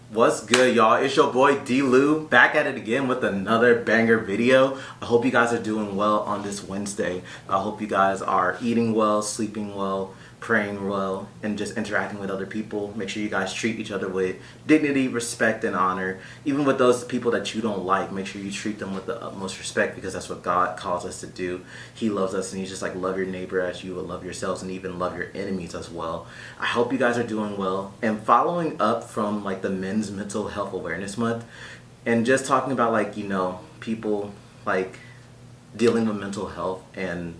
What's good, y'all? It's your boy D-Lou back at it again with another banger video. I hope you guys are doing well on this Wednesday. I hope you guys are eating well, sleeping well, praying well, and just interacting with other people. Make sure you guys treat each other with dignity, respect, and honor. Even with those people that you don't like, make sure you treat them with the utmost respect, because that's what God calls us to do. He loves us, and He's just like, love your neighbor as you would love yourselves, and even love your enemies as well. I hope you guys are doing well. And following up from like the Men's Mental Health Awareness Month, and just talking about people like dealing with mental health and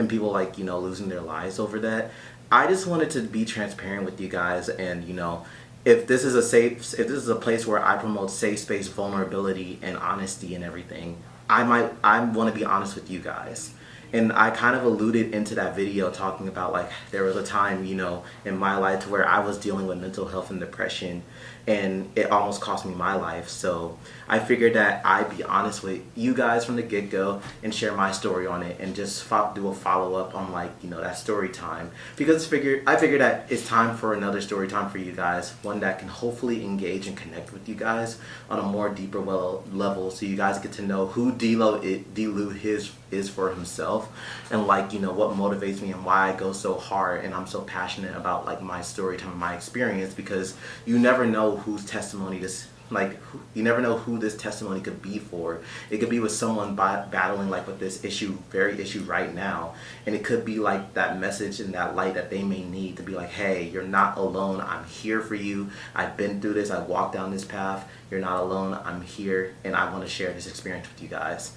people losing their lives over that. I just wanted to be transparent with you guys, and if this is a place where I promote safe space, vulnerability, and honesty and everything, I want to be honest with you guys. And I kind of alluded into that video talking about like there was a time, in my life to where I was dealing with mental health and depression, and it almost cost me my life. So I figured that I'd be honest with you guys from the get-go and share my story on it, and just do a follow-up on that story time, because I figured that it's time for another story time for you guys, one that can hopefully engage and connect with you guys on a more deeper level, so you guys get to know who D-Lou is for himself, and what motivates me and why I go so hard and I'm so passionate about my story time and my experience, because you never know whose testimony you never know who this testimony could be for. It could be with someone battling with this very issue right now, and it could be that message and that light that they may need to be like, hey, you're not alone, I'm here for you, I've been through this, I walked down this path, you're not alone, I'm here, and I want to share this experience with you guys.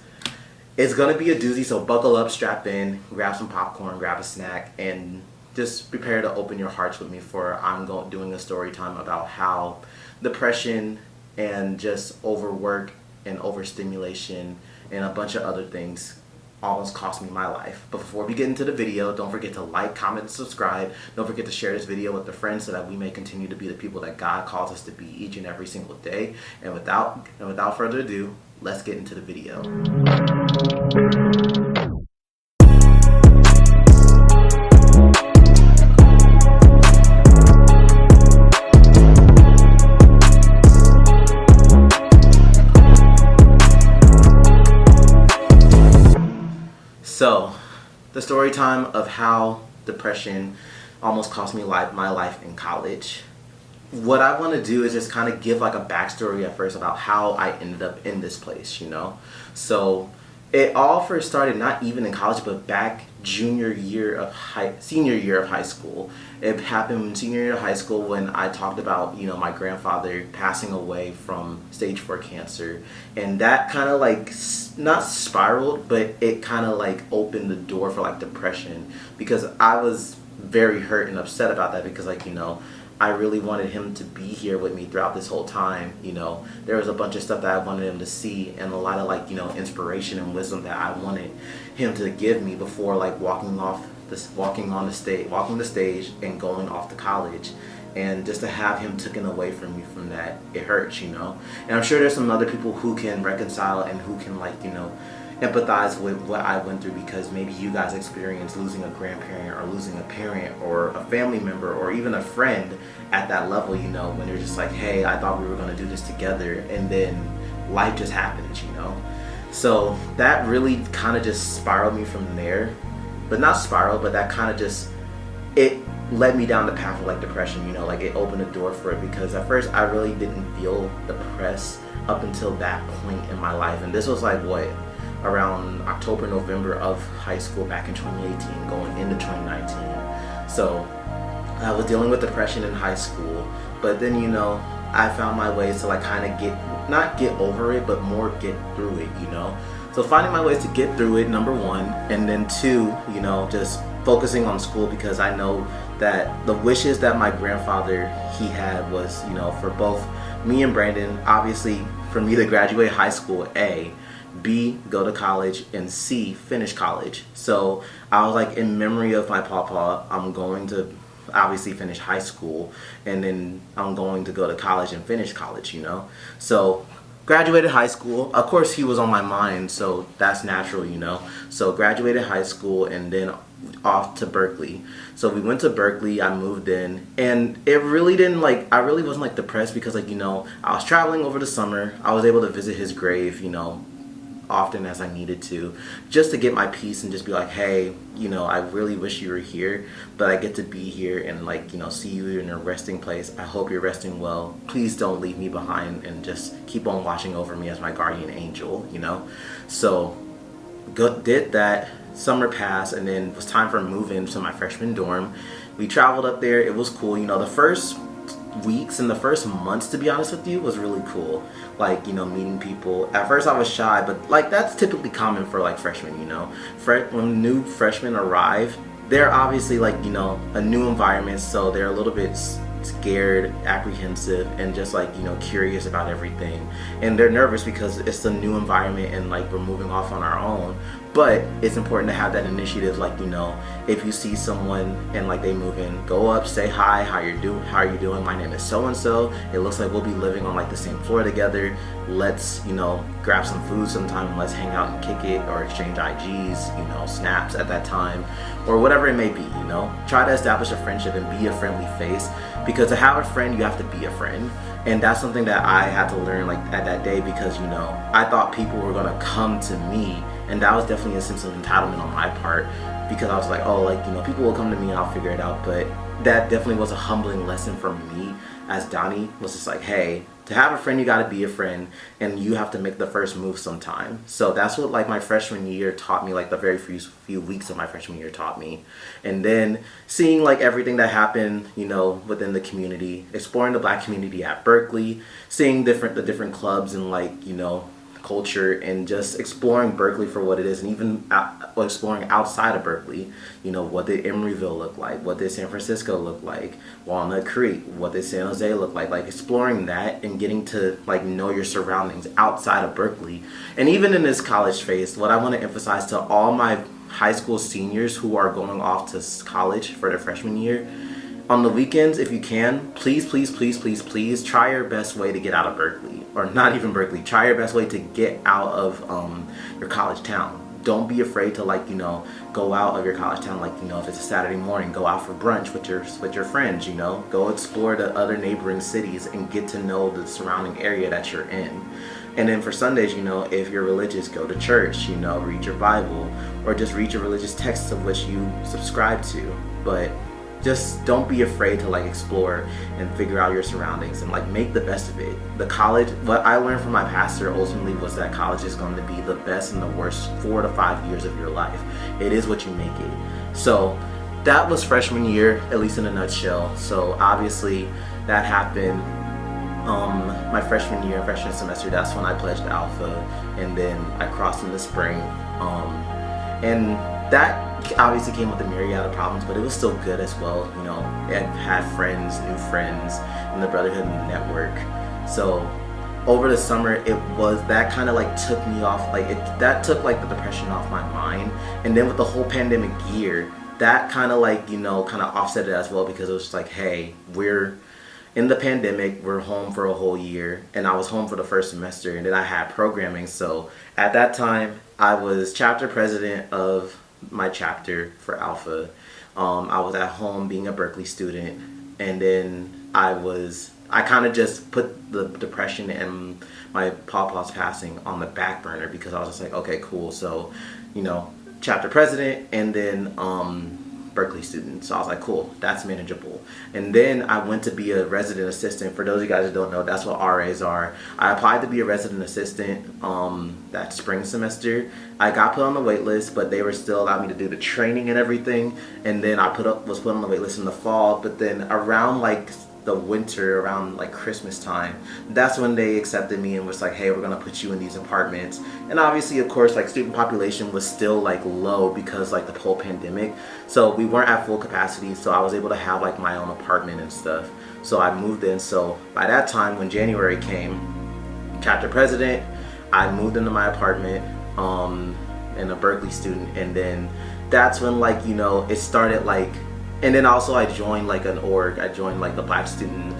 It's gonna be a doozy, so buckle up, strap in, grab some popcorn, grab a snack, and just prepare to open your hearts with me, for I'm doing a story time about how depression and just overwork and overstimulation and a bunch of other things almost cost me my life. But before we get into the video, don't forget to like, comment, and subscribe. Don't forget to share this video with a friend, so that we may continue to be the people that God calls us to be each and every single day. And without further ado, let's get into the video. So, the story time of how depression almost cost me my life in college. What I want to do is just kind of give a backstory at first about how I ended up in this place, So, it all first started not even in college, but back senior year of high school. It happened senior year of high school, when I talked about my grandfather passing away from stage 4 cancer, and that kind of not spiraled, but it kind of opened the door for depression, because I was very hurt and upset about that, because I really wanted him to be here with me throughout this whole time. There was a bunch of stuff that I wanted him to see, and a lot of inspiration and wisdom that I wanted him to give me before walking the stage and going off to college. And just to have him taken away from me from that, it hurts, And I'm sure there's some other people who can reconcile and who can empathize with what I went through, because maybe you guys experienced losing a grandparent or losing a parent or a family member or even a friend at that level, when you're just like, hey, I thought we were going to do this together, and then life just happens, So that really kind of just spiraled me from there. But not spiral, but that kind of just, it led me down the path of depression, it opened a door for it, because at first I really didn't feel depressed up until that point in my life. And this was around October, November of high school back in 2018, going into 2019. So I was dealing with depression in high school, but then I found my ways to kind of not get over it, but more get through it, So finding my ways to get through it, number one, and then two, just focusing on school, because I know that the wishes that my grandfather he had was, for both me and Brandon, obviously for me to graduate high school, A, B, go to college, and C, finish college. So I was in memory of my papa, I'm going to obviously finish high school, and then I'm going to go to college and finish college, So graduated high school. Of course, he was on my mind, so that's natural, So graduated high school, and then off to Berkeley. So we went to Berkeley, I moved in, and it really didn't like, I really wasn't like depressed because like, I was traveling over the summer. I was able to visit his grave, often as I needed to, just to get my peace and just be like, hey, I really wish you were here, but I get to be here and like, see you in a resting place. I hope you're resting well. Please don't leave me behind and just keep on watching over me as my guardian angel, So did that. Summer passed, and then it was time for move-in to my freshman dorm. We traveled up there. It was cool. The first weeks and the first months, to be honest with you, was really cool. Like, meeting people. At first I was shy, but like that's typically common for like freshmen, when new freshmen arrive, they're obviously like, a new environment, so they're a little bit scared, apprehensive, and just like, curious about everything. And they're nervous because it's a new environment and like we're moving off on our own. But it's important to have that initiative, like, if you see someone and like they move in, go up, say hi, how are you doing? My name is so and so. It looks like we'll be living on like the same floor together. Let's, grab some food sometime and let's hang out and kick it, or exchange IGs, snaps at that time, or whatever it may be, Try to establish a friendship and be a friendly face, because to have a friend, you have to be a friend. And that's something that I had to learn like at that day, because, I thought people were gonna come to me, and that was definitely a sense of entitlement on my part, because I was like, oh, like, people will come to me and I'll figure it out. But that definitely was a humbling lesson for me, as Donnie was just like, hey, to have a friend, you gotta be a friend, and you have to make the first move sometime. So that's what like my freshman year taught me, like the very few weeks of my freshman year taught me. And then seeing like everything that happened, within the community, exploring the Black community at Berkeley, seeing the different clubs and like, culture, and just exploring Berkeley for what it is, and even exploring outside of Berkeley. What did Emeryville look like? What did San Francisco look like? Walnut Creek? What did San Jose look like? Like exploring that and getting to like know your surroundings outside of Berkeley. And even in this college phase, what I want to emphasize to all my high school seniors who are going off to college for their freshman year, on the weekends, if you can, please try your best way to get out of Berkeley. Or not even Berkeley, try your best way to get out of your college town. Don't be afraid to like, go out of your college town. Like, if it's a Saturday morning, go out for brunch with your friends, go explore the other neighboring cities and get to know the surrounding area that you're in. And then for Sundays, if you're religious, go to church, read your Bible, or just read your religious texts of which you subscribe to. But just don't be afraid to like explore and figure out your surroundings and like make the best of it. The college, what I learned from my pastor ultimately was that college is going to be the best and the worst 4 to 5 years of your life. It is what you make it. So that was freshman year, at least in a nutshell. So obviously that happened my freshman year, freshman semester. That's when I pledged Alpha, and then I crossed in the spring. And that obviously came with a myriad of problems, but it was still good as well. I had friends, new friends in the brotherhood and the network. So over the summer, it was that kind of like took me off, like that took like the depression off my mind. And then with the whole pandemic year, that kind of like, kind of offset it as well, because it was just like, hey, we're in the pandemic, we're home for a whole year, and I was home for the first semester, and then I had programming. So at that time, I was chapter president of my chapter for Alpha. I was at home being a Berkeley student, and then I kind of just put the depression and my pawpaw's passing on the back burner, because I was just like, okay, cool. So, chapter president, and then Berkeley student. So I was like, cool, that's manageable. And then I went to be a resident assistant. For those of you guys that don't know, that's what RAs are. I applied to be a resident assistant that spring semester. I got put on the wait list, but they were still allowing me to do the training and everything. And then I was put on the wait list in the fall, but then around like the winter, around like Christmas time, that's when they accepted me and was like, hey, we're gonna put you in these apartments. And obviously, of course, like student population was still like low because like the whole pandemic, so we weren't at full capacity. So I was able to have like my own apartment and stuff. So I moved in. So by that time, when January came, chapter president, I moved into my apartment and a Berkeley student. And then that's when like, it started like. And then also I joined like an org. I joined like the Black student,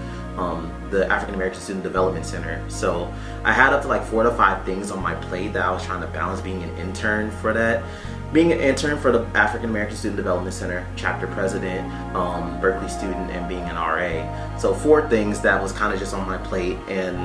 the African American Student Development Center. So I had up to like 4 to 5 things on my plate that I was trying to balance, being an intern for that. being an intern for the African American Student Development Center, chapter president, Berkeley Student, and being an RA. So 4 things that was kind of just on my plate, and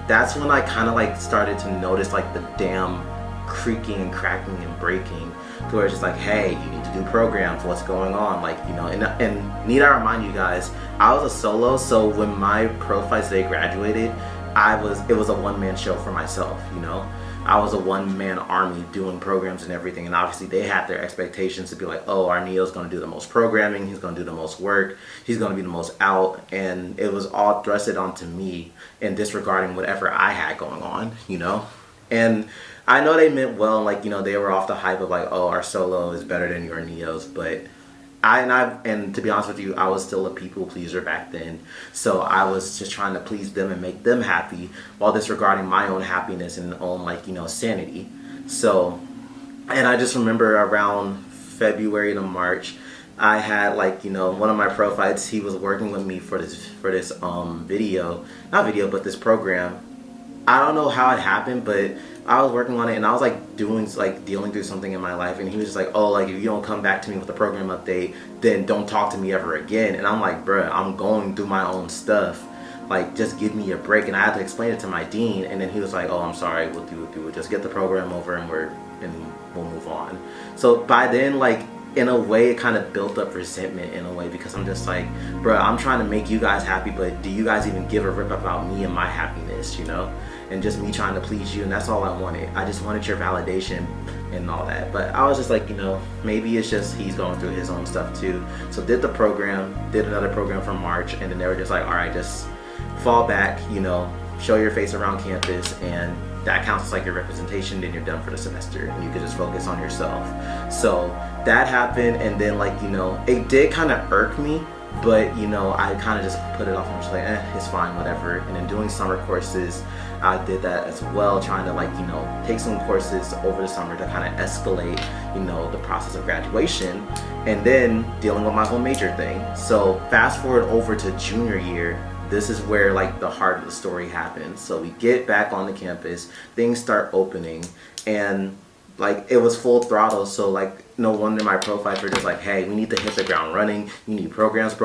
that's when I kind of like started to notice like the damn creaking and cracking and breaking, to where it's just like, hey, you need to do programs, what's going on, like, you know. And need I remind you guys, I was a solo, so when my pro fights day graduated, it was a one-man show for myself, you know. I was a one-man army doing programs and everything, and obviously they had their expectations to be like, oh, our Neo's going to do the most programming, he's going to do the most work, he's going to be the most out, and it was all thrusted onto me and disregarding whatever I had going on, you know. And I know they meant well, like, you know, they were off the hype of like, oh, our solo is better than your Neos, but and to be honest with you, I was still a people pleaser back then. So I was just trying to please them and make them happy while disregarding my own happiness and own, like, you know, sanity. So, and I just remember around February to March, I had, like, you know, one of my pro fights, he was working with me for this but this program. I don't know how it happened, but I was working on it, and I was like dealing through something in my life, and he was just like, oh, like, if you don't come back to me with a program update, then don't talk to me ever again. And I'm like, bruh, I'm going through my own stuff, like, just give me a break. And I had to explain it to my dean, and then he was like, oh, I'm sorry, we'll just get the program over and we'll move on. So by then, like, in a way, it kind of built up resentment in a way, because I'm just like, bruh, I'm trying to make you guys happy, but do you guys even give a rip about me and my happiness, you know? And just me trying to please you, and that's all I wanted. I just wanted your validation and all that. But I was just like, you know, maybe it's just he's going through his own stuff too. So did the program, did another program for March, and then they were just like, all right, just fall back, you know, show your face around campus, and that counts as like your representation, then you're done for the semester and you can just focus on yourself. So that happened, and then, like, you know, it did kind of irk me, but, you know, I kind of just put it off and was like, it's fine, whatever. And then doing summer courses, I did that as well, trying to, like, you know, take some courses over the summer to kind of escalate, you know, the process of graduation, and then dealing with my whole major thing. So fast forward over to junior year, this is where, like, the heart of the story happens. So we get back on the campus, things start opening, and, like, it was full throttle. So, like, no wonder my pro fights were just like, hey, we need to hit the ground running. You need program after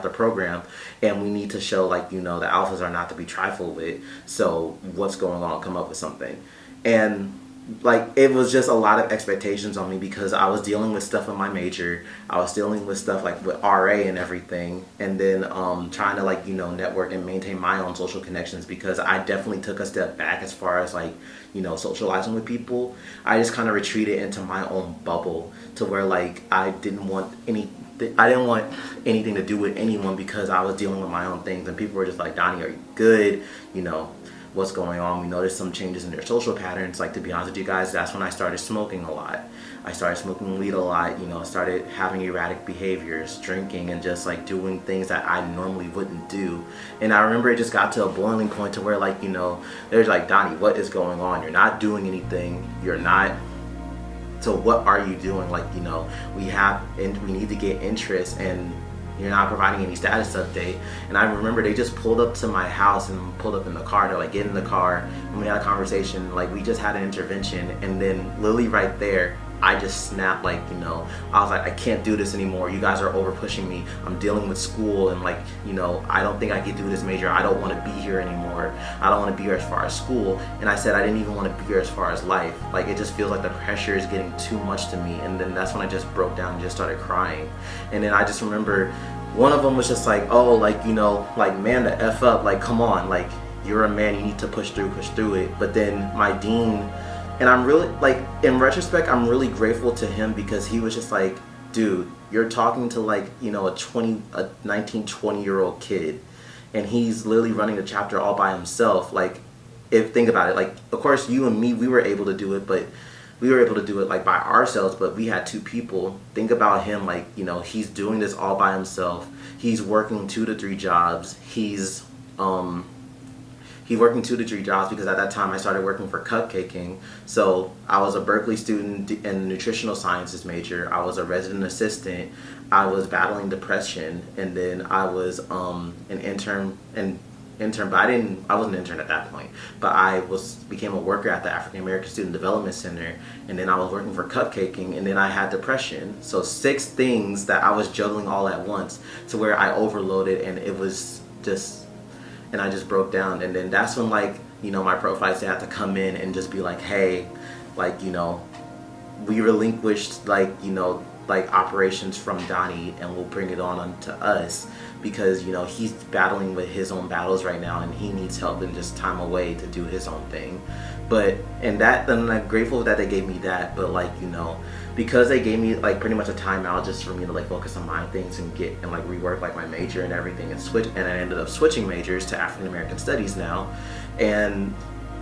program, and we need to show, like, you know, the alphas are not to be trifled with. So what's going on? Come up with something. And, like, it was just a lot of expectations on me, because I was dealing with stuff in my major, I was dealing with stuff like with RA and everything, and then trying to, like, you know, network and maintain my own social connections, because I definitely took a step back as far as, like, you know, socializing with people. I just kind of retreated into my own bubble, to where, like, I didn't want anything to do with anyone, because I was dealing with my own things, and people were just like, Donnie, are you good? You know, what's going on? We noticed some changes in their social patterns. Like, to be honest with you guys, that's when I started smoking a lot. I started smoking weed a lot, you know, started having erratic behaviors, drinking, and just, like, doing things that I normally wouldn't do. And I remember it just got to a boiling point to where, like, you know, there's like, Donnie, what is going on? You're not doing anything. You're not. So what are you doing? Like, you know, we need to get interest, and you're not providing any status update. And I remember they just pulled up to my house and pulled up in the car. They're like, get in the car. And we had a conversation. Like, we just had an intervention. And then literally right there, I just snapped, like, you know, I was like, I can't do this anymore. You guys are over pushing me. I'm dealing with school, and, like, you know, I don't think I can do this major. I don't want to be here anymore. I don't want to be here as far as school. And I said I didn't even want to be here as far as life. Like, it just feels like the pressure is getting too much to me. And then that's when I just broke down and just started crying. And then I just remember one of them was just like, oh, like, you know, like, man, the F up, like, come on, like, you're a man, you need to push through it. But then my dean, and I'm really, like, in retrospect, I'm really grateful to him, because he was just like, dude, you're talking to, like, you know, a 19, 20-year-old kid, and he's literally running the chapter all by himself. Like, think about it, like, of course, you and me, we were able to do it, but we were able to do it, like, by ourselves, but we had 2 people. Think about him, like, you know, he's doing this all by himself. He's working 2 to 3 jobs. He's working 2 to 3 jobs, because at that time I started working for cupcaking. So I was a Berkeley student and nutritional sciences major. I was a resident assistant. I was battling depression, and then I was an intern and intern, but I wasn't an intern at that point, but I became a worker at the African American Student Development Center, and then I was working for cupcaking, and then I had depression. So 6 things that I was juggling all at once, to where I overloaded, and it was just, and I just broke down. And then that's when, like, you know, my profiles, they had to come in and just be like, hey, like, you know, we relinquished, like, you know, like operations from Donnie, and we'll bring it on to us, because, you know, he's battling with his own battles right now, and he needs help and just time away to do his own thing. But and I'm grateful that they gave me that. But, like, you know, because they gave me like pretty much a timeout just for me to like focus on my things and get and like rework like my major and everything, and switch, and I ended up switching majors to African American Studies now. And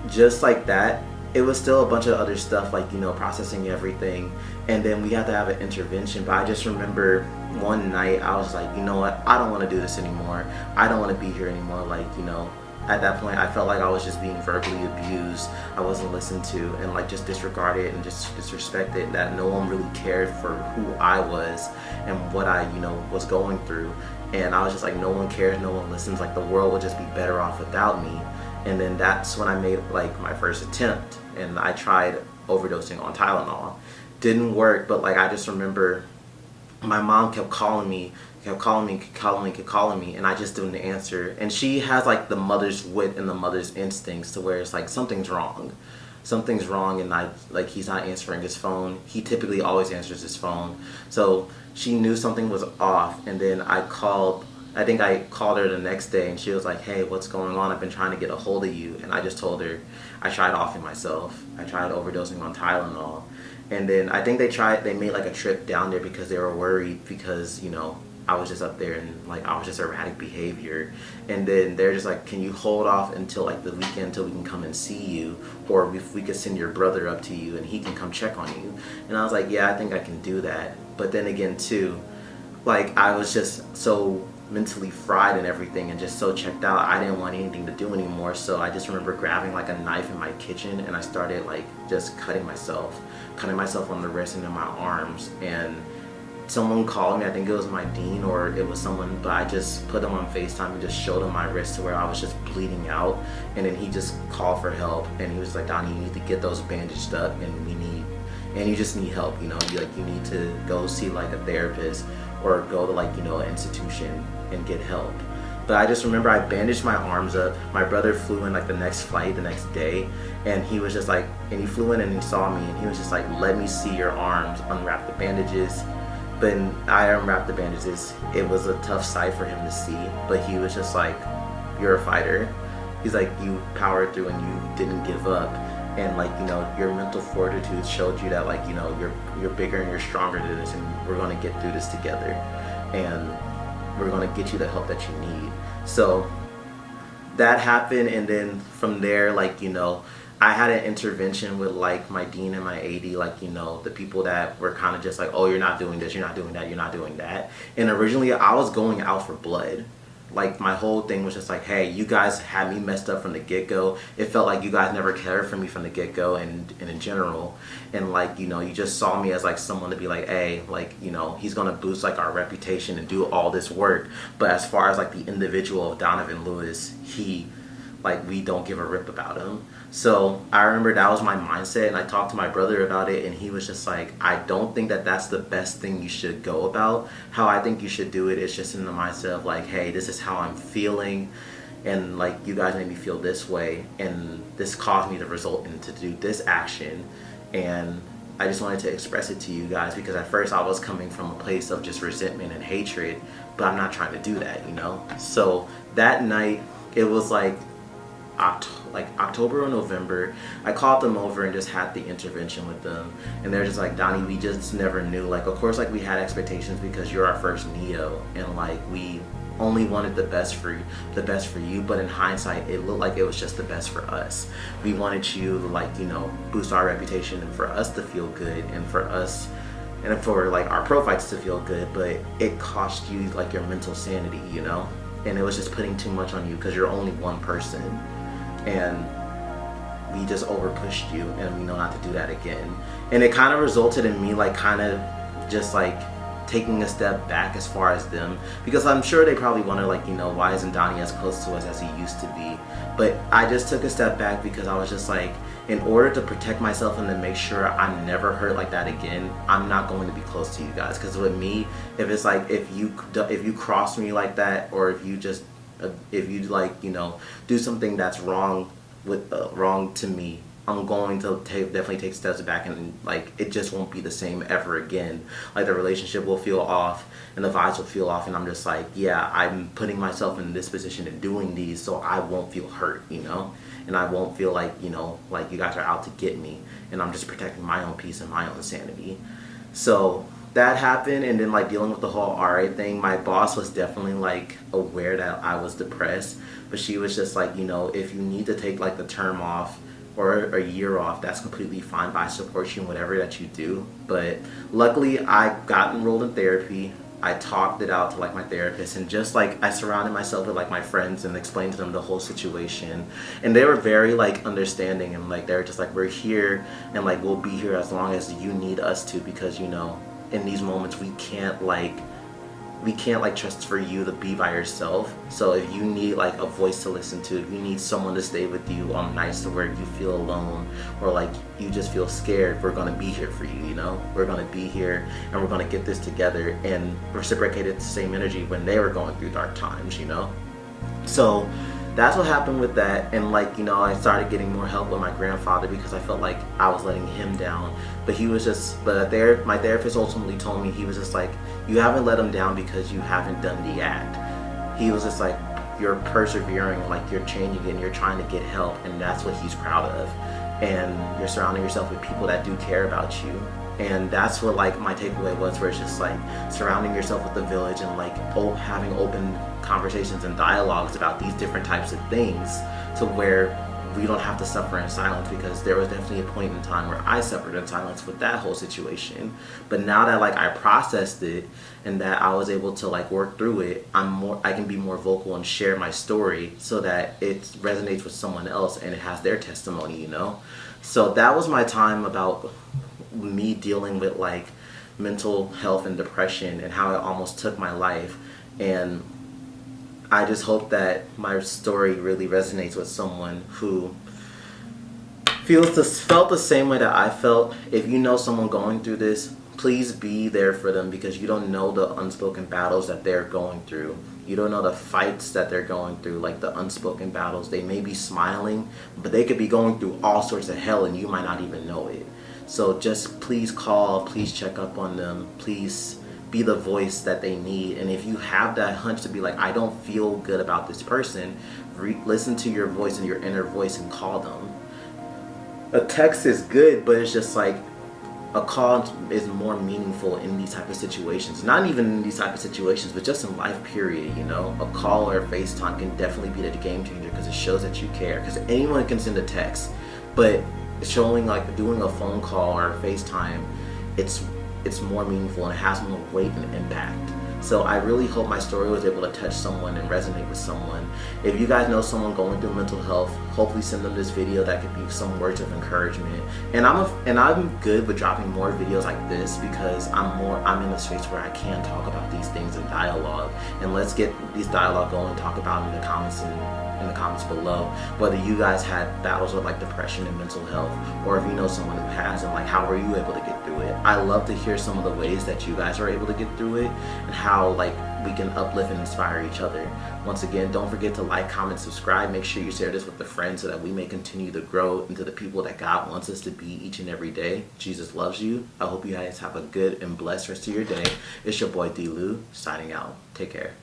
just like that, it was still a bunch of other stuff, like, you know, processing everything. And then we had to have an intervention. But I just remember one night I was like, you know what, I don't want to do this anymore. I don't want to be here anymore. Like, you know, at that point I felt like I was just being verbally abused. I wasn't listened to, and like just disregarded and just disrespected, that no one really cared for who I was and what I, you know, was going through. And I was just like, no one cares, no one listens, like the world would just be better off without me. And then that's when I made like my first attempt, and I tried overdosing on Tylenol. Didn't work, but like I just remember my mom kept calling me, and I just didn't answer. And she has like the mother's wit and the mother's instincts, to where it's like something's wrong, and I like, he's not answering his phone. He typically always answers his phone, so she knew something was off. And then I think I called her the next day, and she was like, hey, what's going on? I've been trying to get a hold of you. And I just told her I tried offing myself. I tried overdosing on Tylenol. And then I think they made like a trip down there because they were worried, because, you know, I was just up there and like I was just erratic behavior. And then they're just like, can you hold off until like the weekend till we can come and see you, or if we could send your brother up to you and he can come check on you. And I was like, yeah, I think I can do that. But then again too, like I was just so mentally fried and everything, and just so checked out, I didn't want anything to do anymore. So I just remember grabbing like a knife in my kitchen, and I started like just cutting myself on the wrist and in my arms. And someone called me, I think it was my dean or it was someone, but I just put him on FaceTime and just showed him my wrist to where I was just bleeding out. And then he just called for help, and he was like, Donnie, you need to get those bandaged up, and you just need help, you know, you need to go see like a therapist, or go to like, you know, an institution and get help. But I just remember I bandaged my arms up. My brother flew in like the next flight the next day, and he was just like, and he flew in and he saw me, and he was just like, let me see your arms, unwrap the bandages. But I unwrapped the bandages. It was a tough sight for him to see, but he was just like, you're a fighter. He's like, you powered through and you didn't give up. And like, you know, your mental fortitude showed you that, like, you know, you're bigger and you're stronger than this, and we're going to get through this together, and we're going to get you the help that you need. So that happened. And then from there, like, you know, I had an intervention with like my dean and my AD, like, you know, the people that were kind of just like, oh, you're not doing this, you're not doing that, you're not doing that. And originally I was going out for blood. Like my whole thing was just like, hey, you guys had me messed up from the get-go. It felt like you guys never cared for me from the get-go, and in general. And like, you know, you just saw me as like someone to be like, hey, like, you know, he's gonna boost like our reputation and do all this work. But as far as like the individual of Donovan Lewis, we don't give a rip about him. So I remember that was my mindset, and I talked to my brother about it, and he was just like, I don't think that that's the best thing you should go about. How I think you should do it is just in the mindset of like, hey, this is how I'm feeling, and like, you guys made me feel this way, and this caused me to result in to do this action, and I just wanted to express it to you guys, because at first I was coming from a place of just resentment and hatred, but I'm not trying to do that, you know? So that night, it was like October or November, I called them over and just had the intervention with them, and they're just like, Donnie, we just never knew. Like, of course, like we had expectations because you're our first neo, and like we only wanted the best for you, but in hindsight, it looked like it was just the best for us. We wanted you to, like, you know, boost our reputation and for us to feel good, and for us and for like our pro fights to feel good, but it cost you like your mental sanity, you know, and it was just putting too much on you because you're only one person. And we just over pushed you, and we know not to do that again. And it kind of resulted in me like kind of just like taking a step back as far as them, because I'm sure they probably wonder, like, you know, why isn't Donnie as close to us as he used to be? But I just took a step back because I was just like, in order to protect myself and to make sure I'm never hurt like that again, I'm not going to be close to you guys. Because with me, if it's like, if you cross me like that, or if you like, you know, do something that's wrong to me, I'm going to definitely take steps back, and like, it just won't be the same ever again. Like, the relationship will feel off and the vibes will feel off, and I'm just like, yeah, I'm putting myself in this position and doing these so I won't feel hurt, you know, and I won't feel like, you know, like you guys are out to get me, and I'm just protecting my own peace and my own sanity. So that happened, and then like dealing with the whole RA thing, my boss was definitely like aware that I was depressed, but she was just like, you know, if you need to take like the term off or a year off, that's completely fine, but I support you in whatever that you do. But luckily I got enrolled in therapy. I talked it out to like my therapist, and just like I surrounded myself with like my friends and explained to them the whole situation, and they were very like understanding, and like they're just like, we're here, and like we'll be here as long as you need us to, because you know, in these moments we can't trust for you to be by yourself. So if you need like a voice to listen to, if you need someone to stay with you on nights to where you feel alone, or like you just feel scared, we're gonna be here for you, you know? We're gonna be here, and we're gonna get this together, and reciprocated the same energy when they were going through dark times, you know? So that's what happened with that. And like, you know, I started getting more help with my grandfather because I felt like I was letting him down. But he was just, my therapist ultimately told me, he was just like, you haven't let him down because you haven't done the act. He was just like, you're persevering, like you're changing, and you're trying to get help, and that's what he's proud of. And you're surrounding yourself with people that do care about you. And that's what like my takeaway was, where it's just like surrounding yourself with the village, and like having open conversations and dialogues about these different types of things, to where we don't have to suffer in silence, because there was definitely a point in time where I suffered in silence with that whole situation. But now that like I processed it, and that I was able to like work through it, I can be more vocal and share my story so that it resonates with someone else and it has their testimony, you know? So that was my time about me dealing with like mental health and depression, and how it almost took my life. And I just hope that my story really resonates with someone who felt the same way that I felt. If you know someone going through this, please be there for them, because you don't know the unspoken battles that they're going through. You don't know the fights that they're going through, like the unspoken battles. They may be smiling, but they could be going through all sorts of hell, and you might not even know it. So just please call, please check up on them, please be the voice that they need. And if you have that hunch to be like, I don't feel good about this person, listen to your voice and your inner voice and call them. A text is good, but it's just like, a call is more meaningful in these type of situations. Not even in these type of situations, but just in life period, you know? A call or a FaceTime can definitely be the game changer, because it shows that you care. Because anyone can send a text, but showing like doing a phone call or a FaceTime, it's more meaningful, and it has more weight and impact. So I really hope my story was able to touch someone and resonate with someone. If you guys know someone going through mental health, hopefully send them this video that could be some words of encouragement. And I'm good with dropping more videos like this, because I'm in a space where I can talk about these things in dialogue. And let's get these dialogue going, talk about them in the comments below, whether you guys had battles with like depression and mental health, or if you know someone who has, and like how were you able to get through it. I love to hear some of the ways that you guys are able to get through it, and how like we can uplift and inspire each other. Once again, don't forget to like, comment, subscribe. Make sure you share this with a friend so that we may continue to grow into the people that God wants us to be each and every day. Jesus loves you. I hope you guys have a good and blessed rest of your day. It's your boy D. Lou signing out. Take care.